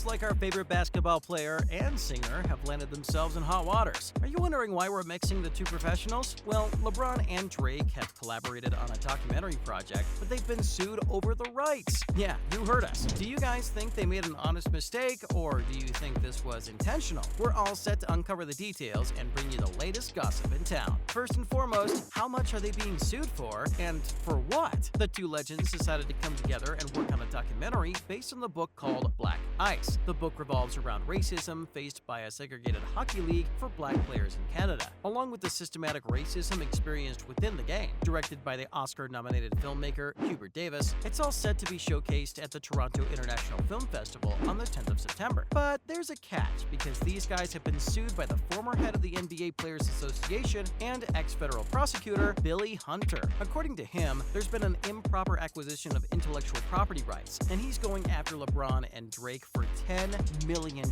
Looks like our favorite basketball player and singer have landed themselves in hot waters. Are you wondering why we're mixing the two professionals? Well, LeBron and Drake have collaborated on a documentary project, but they've been sued over the rights. Yeah, you heard us. Do you guys think they made an honest mistake, or do you think this was intentional? We're all set to uncover the details and bring you the latest gossip in town. First and foremost, how much are they being sued for, and for what? The two legends decided to come together and work on a documentary based on the book called Black Ice. The book revolves around racism faced by a segregated hockey league for black players in Canada, along with the systematic racism experienced within the game. Directed by the Oscar-nominated filmmaker Hubert Davis, it's all set to be showcased at the Toronto International Film Festival on the 10th of September. But there's a catch, because these guys have been sued by the former head of the NBA Players Association and ex-federal prosecutor Billy Hunter. According to him, there's been an improper acquisition of intellectual property rights, and he's going after LeBron and Drake for $10 million.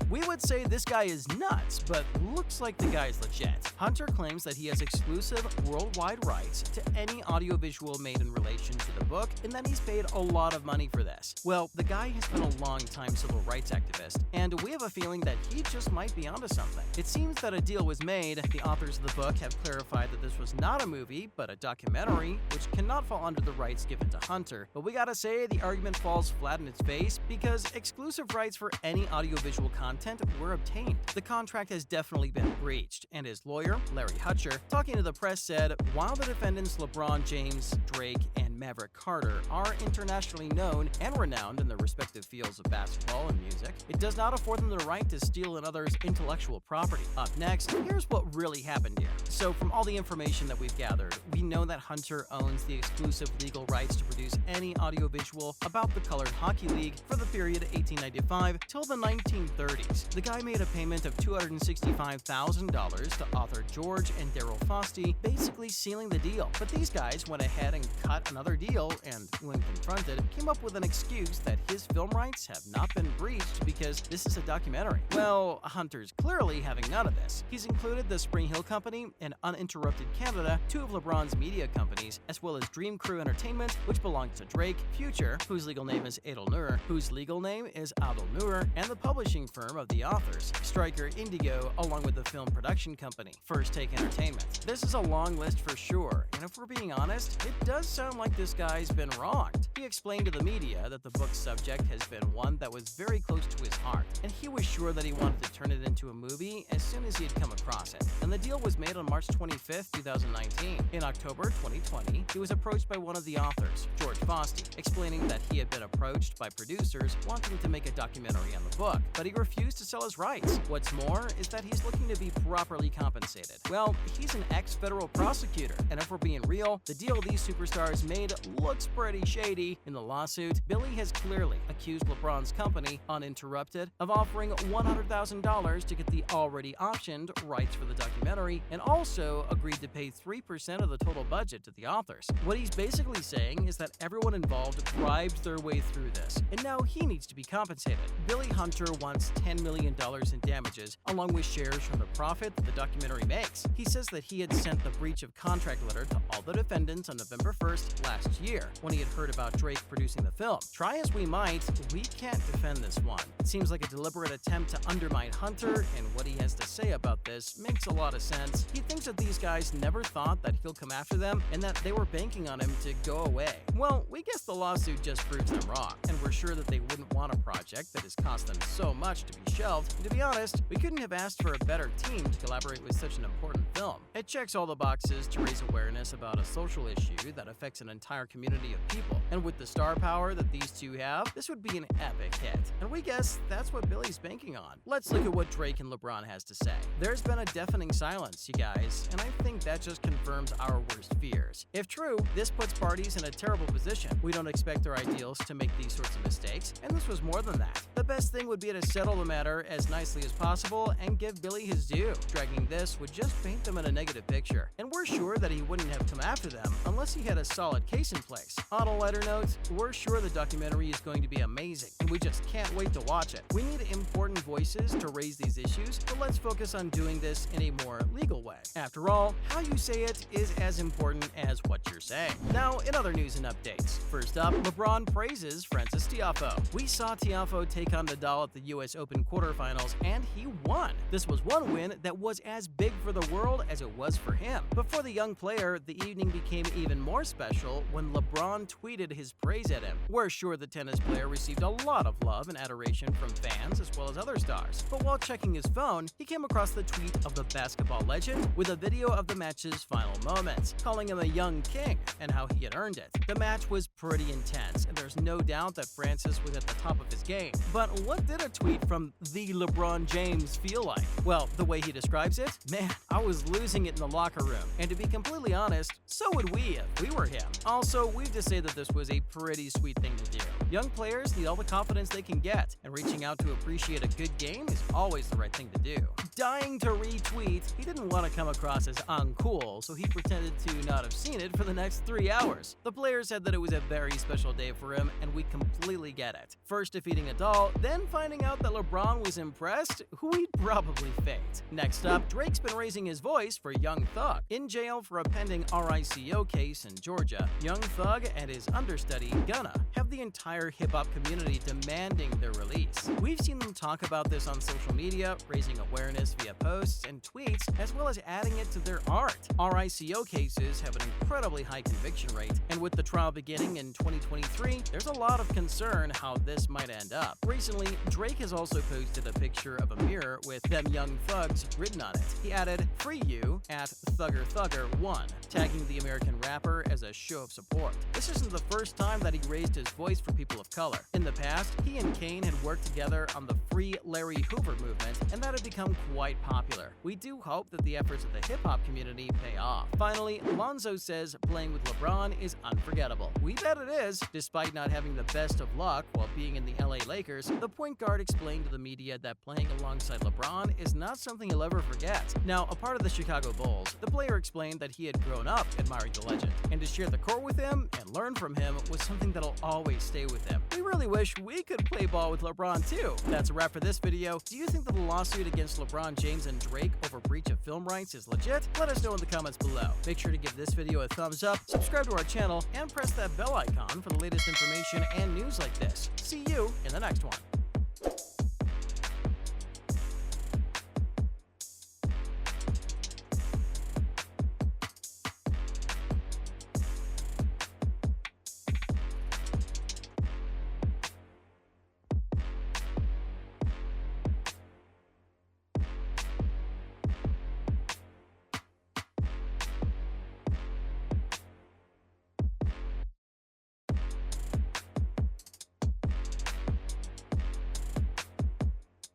We would say this guy is nuts, but looks like the guy's legit. Hunter claims that he has exclusive worldwide rights to any audiovisual made in relation to the book, and that he's paid a lot of money for this. Well, the guy has been a long-time civil rights activist, and we have a feeling that he just might be onto something. It seems that a deal was made. The authors of the book have clarified that this was not a movie, but a documentary, which cannot fall under the rights given to Hunter. But we gotta say, the argument falls flat in its face, because exclusive rights for any audiovisual content were obtained. The contract has definitely been breached, and his lawyer, Larry Hutcher, talking to the press, said, while the defendants LeBron James, Drake, and Maverick Carter are internationally known and renowned in their respective fields of basketball and music, it does not afford them the right to steal another's intellectual property. Up next, here's what really happened here. So from all the information that we've gathered, we know that Hunter owns the exclusive legal rights to produce any audiovisual about the Colored Hockey League for the period 1895 till the 1930s. The guy made a payment of $265,000 to author George and Daryl Fosty, basically sealing the deal. But these guys went ahead and cut another deal, and when confronted, came up with an excuse that his film rights have not been breached because this is a documentary. Well, Hunter's clearly having none of this. He's included the Spring Hill Company and Uninterrupted Canada, two of LeBron's media companies, as well as Dream Crew Entertainment, which belongs to Drake, Future, whose legal name is Adel Nur, whose legal name is Adel Nur, and the publishing firm of the authors, Stryker Indigo, along with the film production company, First Take Entertainment. This is a long list for sure, and if we're being honest, it does sound like this guy's been wronged. He explained to the media that the book's subject has been one that was very close to his heart, and he was sure that he wanted to turn it into a movie as soon as he had come across it. And the deal was made on March 25th, 2019. In October 2020, he was approached by one of the authors, George Fosty, explaining that he had been approached by producers wanting to make a documentary on the book, but he refused to sell his rights. What's more is that he's looking to be properly compensated. Well, he's an ex-federal prosecutor, and if we're being real, the deal these superstars made looks pretty shady. In the lawsuit, Billy has clearly accused LeBron's company, Uninterrupted, of offering $100,000 to get the already optioned rights for the documentary, and also agreed to pay 3% of the total budget to the authors. What he's basically saying is that everyone involved bribed their way through this, and now he needs to be compensated. Billy Hunter wants $10 million in damages, along with shares from the profit that the documentary makes. He says that he had sent the breach of contract letter to all the defendants on November 1st last year, when he had heard about Drake producing the film. Try as we might, we can't defend this one. It seems like a deliberate attempt to undermine Hunter, and what he has to say about this makes a lot of sense. He thinks that these guys never thought that he'll come after them, and that they were banking on him to go away. Well, we guess the lawsuit just proves them wrong, and we're sure that they wouldn't want a project that has cost them so much to be shelved. And to be honest, we couldn't have asked for a better team to collaborate with such an important film. It checks all the boxes to raise awareness about a social issue that affects an entire community of people, and with the star power that these two have, this would be an epic hit. And we guess that's what Billy's banking on. Let's look at what Drake and LeBron has to say. There's been a deafening silence, you guys, and I think that just confirms our worst fears. If true, this puts parties in a terrible position. We don't expect our ideals to make these sorts of mistakes, and this was more than that. The best thing would be to settle the matter as nicely as possible and give Billy his due. Dragging this would just paint them in a negative picture, and we're sure that he wouldn't have come after them unless he had a solid case in place. On a lighter note, we're sure the documentary is going to be amazing, and we just can't wait to watch it. We need important voices to raise these issues, but let's focus on doing this in a more legal way. After all, how you say it is as important as what you're saying. Now, in other news and updates. First up, LeBron praises Francis Tiafoe. We saw Tiafoe take become Nadal at the US Open quarterfinals, and he won. This was one win that was as big for the world as it was for him. But for the young player, the evening became even more special when LeBron tweeted his praise at him. We're sure the tennis player received a lot of love and adoration from fans as well as other stars. But while checking his phone, he came across the tweet of the basketball legend with a video of the match's final moments, calling him a young king and how he had earned it. The match was pretty intense, and there's no doubt that Francis was at the top of his game. But what did a tweet from the LeBron James feel like? Well, the way he describes it, man, I was losing it in the locker room. And to be completely honest, so would we if we were him. Also, we've to say that this was a pretty sweet thing to do. Young players need all the confidence they can get, and reaching out to appreciate a good game is always the right thing to do. Dying to retweet, he didn't want to come across as uncool, so he pretended to not have seen it for the next 3 hours. The player said that it was a very special day for him, and we completely get it. First defeating Nadal, then finding out that LeBron was impressed, who he'd probably faked. Next up, Drake's been raising his voice for Young Thug. In jail for a pending RICO case in Georgia, Young Thug and his understudy, Gunna, have the entire hip-hop community demanding their release. We've seen them talk about this on social media, raising awareness via posts and tweets, as well as adding it to their art. RICO cases have an incredibly high conviction rate, and with the trial beginning in 2023, there's a lot of concern how this might end up. Recently, Drake has also posted a picture of a mirror with "Them Young Thugs" written on it. He added, "Free you" at ThuggerThugger1, tagging the American rapper as a show of support. This isn't the first time that he raised his voice for people of color. In the past, he and Kane had worked together on the Free Larry Hoover movement, and that had become quite popular. We do hope that the efforts of the hip-hop community pay off. Finally, Lonzo says playing with LeBron is unforgettable. We bet it is. Despite not having the best of luck while being in the LA Lakers, the point guard explained to the media that playing alongside LeBron is not something he'll ever forget. Now, a part of the Chicago Bulls, the player explained that he had grown up admiring the legend, and to share the court with him and learn from him was something that'll always stay with him. We really wish we could play ball with LeBron too. That's a wrap for this video. Do you think that the lawsuit against LeBron James and Drake over breach of film rights is legit? Let us know in the comments below. Make sure to give this video a thumbs up, subscribe to our channel, and press that bell icon for the latest information and news like this. See you in the next one.